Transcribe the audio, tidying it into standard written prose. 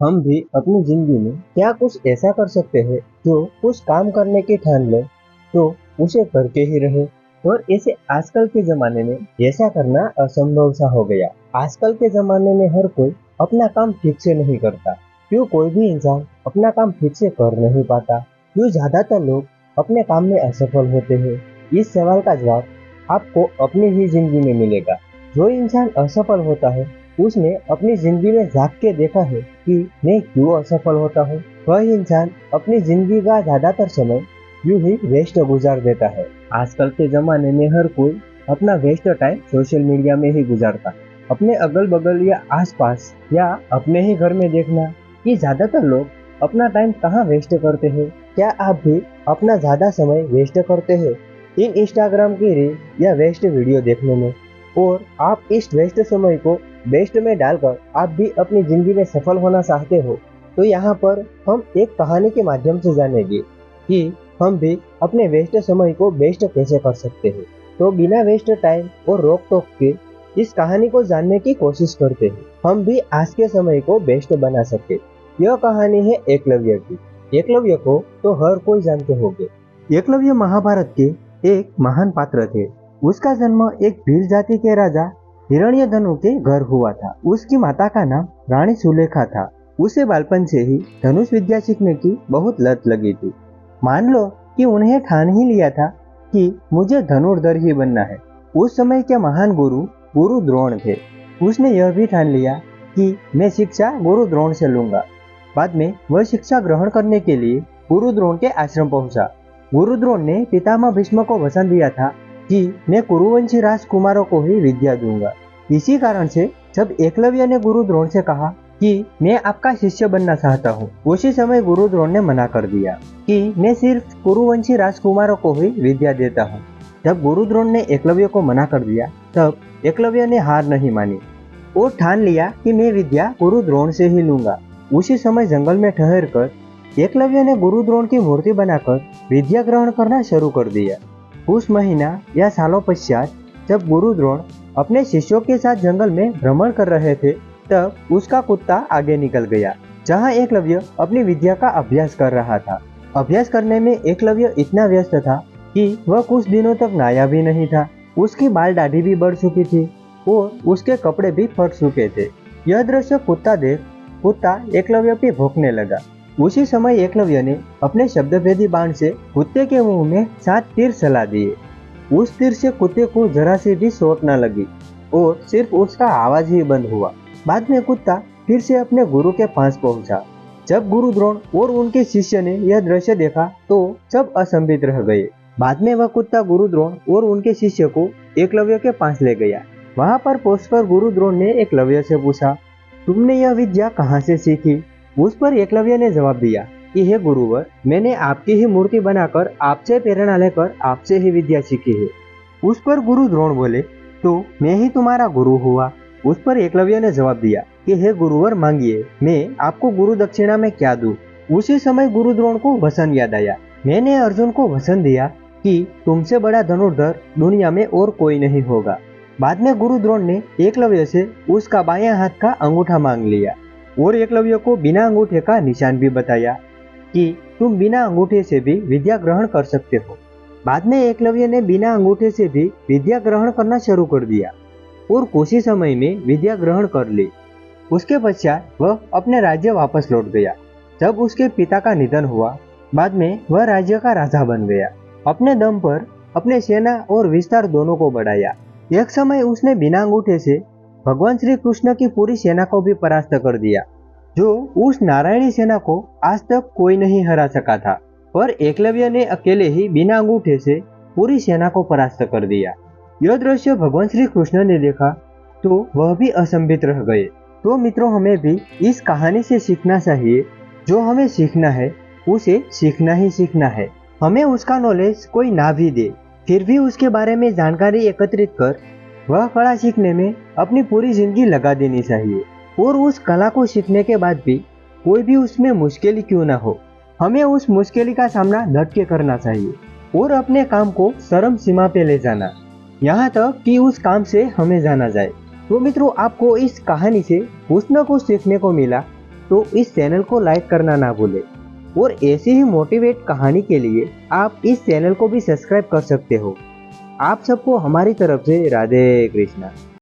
हम भी अपनी जिंदगी में क्या कुछ ऐसा कर सकते हैं जो कुछ काम करने की ठान ले तो उसे करके ही रहे। और ऐसे आजकल के जमाने में ऐसा करना असंभव सा हो गया। आजकल के जमाने में हर कोई अपना काम ठीक से नहीं करता। क्यों कोई भी इंसान अपना काम ठीक से कर नहीं पाता? क्यों ज्यादातर लोग अपने काम में असफल होते हैं? इस सवाल का जवाब आपको अपनी ही जिंदगी में मिलेगा। जो इंसान असफल होता है उसने अपनी जिंदगी में झांक के देखा है कि मैं क्यों असफल होता हूँ। वह इंसान अपनी जिंदगी का ज्यादातर समय यूं ही वेस्ट गुजार देता है। आजकल के जमाने में हर कोई अपना वेस्ट टाइम सोशल मीडिया में ही गुजारता है। अपने अगल बगल या आसपास या अपने ही घर में देखना कि ज्यादातर लोग अपना टाइम कहाँ वेस्ट करते हैं। क्या आप भी अपना ज्यादा समय वेस्ट करते हैं इन इंस्टाग्राम की रील या वेस्ट वीडियो देखने में? और आप इस वेस्ट समय को बेस्ट में डालकर आप भी अपनी जिंदगी में सफल होना चाहते हो तो यहाँ पर हम एक कहानी के माध्यम से जानेंगे कि हम भी अपने वेस्ट समय को बेस्ट कैसे कर सकते हैं। तो बिना वेस्ट टाइम और रोक टोक के इस कहानी को जानने की कोशिश करते हैं, हम भी आज के समय को बेस्ट बना सके। यह कहानी है एकलव्य की। एकलव्य को तो हर कोई जानते होंगे। एकलव्य महाभारत के एक महान पात्र थे। उसका जन्म एक भील जाति के राजा हिरण्यधनु के घर हुआ था। उसकी माता का नाम रानी सुलेखा था। उसे बालपन से ही धनुष विद्या सीखने की बहुत लत लगी थी। मान लो कि उन्हें ठान ही लिया था कि मुझे धनुर्धर ही बनना है। उस समय के महान गुरु द्रोण थे। उसने यह भी ठान लिया कि मैं शिक्षा गुरु द्रोण से लूंगा। बाद में वह शिक्षा ग्रहण करने के लिए गुरु द्रोण के आश्रम पहुंचा। गुरु द्रोण ने पितामह भीष्म को वचन दिया था कि मैं कुरुवंशी राजकुमारों को ही विद्या दूंगा। इसी कारण से जब एकलव्य ने गुरु द्रोण से कहा कि मैं आपका शिष्य बनना चाहता हूँ, उसी समय गुरु द्रोण ने मना कर दिया कि मैं सिर्फ कुरुवंशी राजकुमारों को ही विद्या देता हूँ। जब गुरु द्रोण ने एकलव्य को मना कर दिया तब एकलव्य ने हार नहीं मानी और ठान लिया कि मैं विद्या गुरु द्रोण से ही लूंगा। उसी समय जंगल में ठहर कर एकलव्य ने गुरु द्रोण की मूर्ति बनाकर विद्या ग्रहण करना शुरू कर दिया। कुछ महीना या सालों पश्चात जब गुरु द्रोण अपने शिष्यों के साथ जंगल में भ्रमण कर रहे थे तब उसका कुत्ता आगे निकल गया जहां एकलव्य अपनी विद्या का अभ्यास कर रहा था। अभ्यास करने में एकलव्य इतना व्यस्त था कि वह कुछ दिनों तक नहाया भी नहीं था। उसकी बाल दाढ़ी भी बढ़ चुकी थी और उसके कपड़े भी फट चुके थे। यह दृश्य कुत्ता एकलव्य पे भौंकने लगा। उसी समय एकलव्य ने अपने शब्दभेदी बाण से कुत्ते के मुंह में 7 तीर चला दिए। उस तीर से कुत्ते को जरा सी भी चोट न लगी और सिर्फ उसका आवाज ही बंद हुआ। बाद में कुत्ता फिर से अपने गुरु के पास पहुंचा। जब गुरु द्रोण और उनके शिष्य ने यह दृश्य देखा तो सब अचंभित रह गए। बाद में वह कुत्ता गुरु द्रोण और उनके शिष्य को एकलव्य के पास ले गया। वहां पर पहुंचकर गुरु द्रोण ने एकलव्य से पूछा, तुमने यह विद्या कहाँ से सीखी? उस पर एकलव्य ने जवाब दिया कि हे गुरुवर, मैंने आपकी ही मूर्ति बनाकर आपसे प्रेरणा लेकर आपसे ही विद्या सीखी है। उस पर गुरु द्रोण बोले, तो मैं ही तुम्हारा गुरु हुआ। उस पर एकलव्य ने जवाब दिया कि हे गुरुवर, मांगिए, मैं आपको गुरु दक्षिणा में क्या दूं? उसी समय गुरु द्रोण को वचन याद आया। मैंने अर्जुन को वचन दिया कि तुमसे बड़ा धनुर्धर दुनिया में और कोई नहीं होगा। बाद में गुरु द्रोण ने एकलव्य से उसका बायां हाथ का अंगूठा मांग लिया और एकलव्य को बिना अंगूठे का निशान भी बताया कि तुम बिना अंगूठे से भी विद्या ग्रहण कर सकते हो। बाद में एकलव्य ने बिना अंगूठे से भी विद्या ग्रहण करना शुरू कर दिया और कुछ ही समय में विद्या ग्रहण कर ली। उसके पश्चात वह अपने राज्य वापस लौट गया। जब उसके पिता का निधन हुआ, बाद में वह राज्य का राजा बन गया। अपने दम पर अपने सेना और विस्तार दोनों को बढ़ाया। एक समय उसने बिना अंगूठे से भगवान श्री कृष्ण की पूरी सेना को भी परास्त कर दिया, जो उस नारायणी सेना को आज तक कोई नहीं हरा सका था। पर एकलव्य ने अकेले ही बिना अंगूठे से पूरी सेना को परास्त कर दिया। यह दृश्य भगवान श्री कृष्ण ने देखा तो वह भी अचंभित रह गए। तो मित्रों, हमें भी इस कहानी से सीखना चाहिए। जो हमें सीखना है उसे सीखना ही सीखना है। हमें उसका नॉलेज कोई ना भी दे, फिर भी उसके बारे में जानकारी एकत्रित कर वह कला सीखने में अपनी पूरी जिंदगी लगा देनी चाहिए। और उस कला को सीखने के बाद भी कोई भी उसमें मुश्किल क्यों ना हो, हमें उस मुश्किल का सामना डट के करना चाहिए और अपने काम को चरम सीमा पे ले जाना, यहाँ तक कि उस काम से हमें जाना जाए। तो मित्रों, आपको इस कहानी से कुछ न कुछ सीखने को मिला तो इस चैनल को लाइक करना ना भूले। और ऐसी ही मोटिवेट कहानी के लिए आप इस चैनल को भी सब्सक्राइब कर सकते हो। आप सबको हमारी तरफ से राधे कृष्णा।